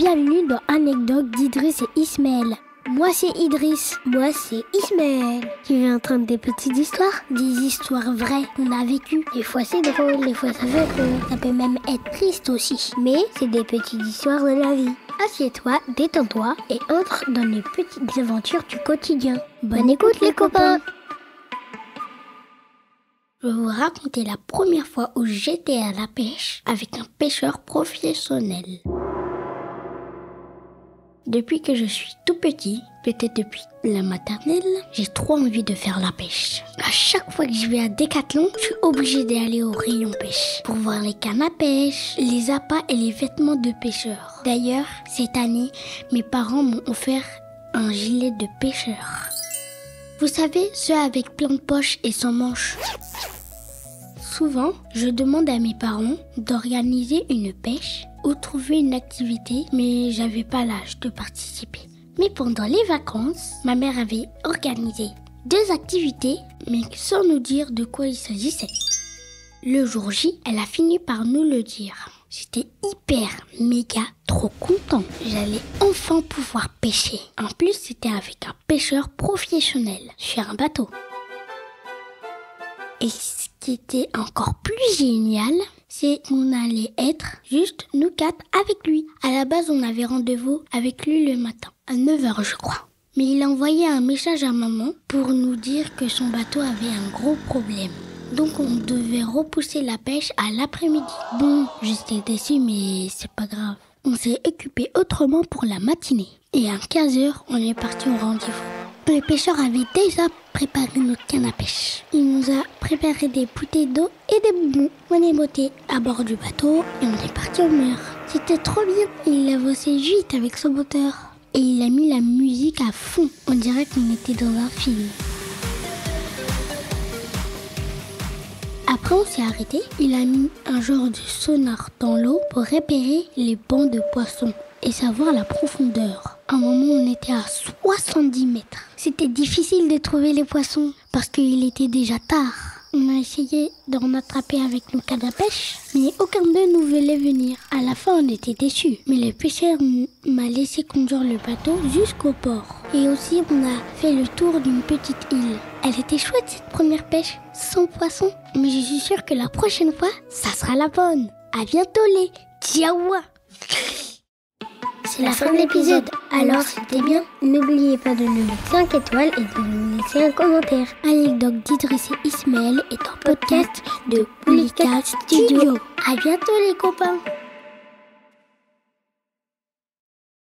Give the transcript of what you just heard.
Bienvenue dans Anecdote d'Idriss et Ismaël. Moi c'est Idriss. Moi c'est Ismaël. Tu veux entendre des petites histoires? Des histoires vraies qu'on a vécues. Des fois c'est drôle, des fois ça fait peur. Ça peut même être triste aussi. Mais c'est des petites histoires de la vie. Assieds-toi, détends-toi et entre dans les petites aventures du quotidien. Bonne écoute les copains! Je vais vous raconter la première fois où j'étais à la pêche avec un pêcheur professionnel. Depuis que je suis tout petit, peut-être depuis la maternelle, j'ai trop envie de faire la pêche. À chaque fois que je vais à Decathlon, je suis obligée d'aller au rayon pêche pour voir les cannes à pêche, les appâts et les vêtements de pêcheurs. D'ailleurs, cette année, mes parents m'ont offert un gilet de pêcheur. Vous savez, ceux avec plein de poches et sans manches. Souvent, je demande à mes parents d'organiser une pêche ou trouver une activité, mais j'avais pas l'âge de participer. Mais pendant les vacances, ma mère avait organisé 2 activités, mais sans nous dire de quoi il s'agissait. Le jour J, elle a fini par nous le dire. J'étais hyper, méga, trop content. J'allais enfin pouvoir pêcher. En plus, c'était avec un pêcheur professionnel sur un bateau. Et ce qui était encore plus génial, c'est qu'on allait être juste nous 4 avec lui. À la base, on avait rendez-vous avec lui le matin, à 9h je crois. Mais il a envoyé un message à maman pour nous dire que son bateau avait un gros problème. Donc on devait repousser la pêche à l'après-midi. Bon, j'étais déçue mais c'est pas grave. On s'est occupé autrement pour la matinée. Et à 15h, on est parti au rendez-vous. Le pêcheur avait déjà préparé notre canne à pêche. Il nous a préparé des bouteilles d'eau et des bonbons. On est monté à bord du bateau et on est parti au mer. C'était trop bien. Il a bossé vite avec son moteur. Et il a mis la musique à fond. On dirait qu'on était dans un film. Après on s'est arrêté. Il a mis un genre de sonar dans l'eau pour repérer les bancs de poissons et savoir la profondeur. À un moment, on était à 70 mètres. C'était difficile de trouver les poissons parce qu'il était déjà tard. On a essayé d'en attraper avec nos cannes à pêche, mais aucun d'eux nous voulait venir. À la fin, on était déçus. Mais le pêcheur m'a laissé conduire le bateau jusqu'au port. Et aussi, on a fait le tour d'une petite île. Elle était chouette cette première pêche, sans poissons. Mais je suis sûre que la prochaine fois, ça sera la bonne. À bientôt les Tiawa. C'est la fin de l'épisode, alors c'était bien. N'oubliez pas de nous mettre 5 étoiles et de nous laisser un commentaire. Anecdote d'Idriss et Ismaël est un podcast de Polycat Studio. À bientôt les copains.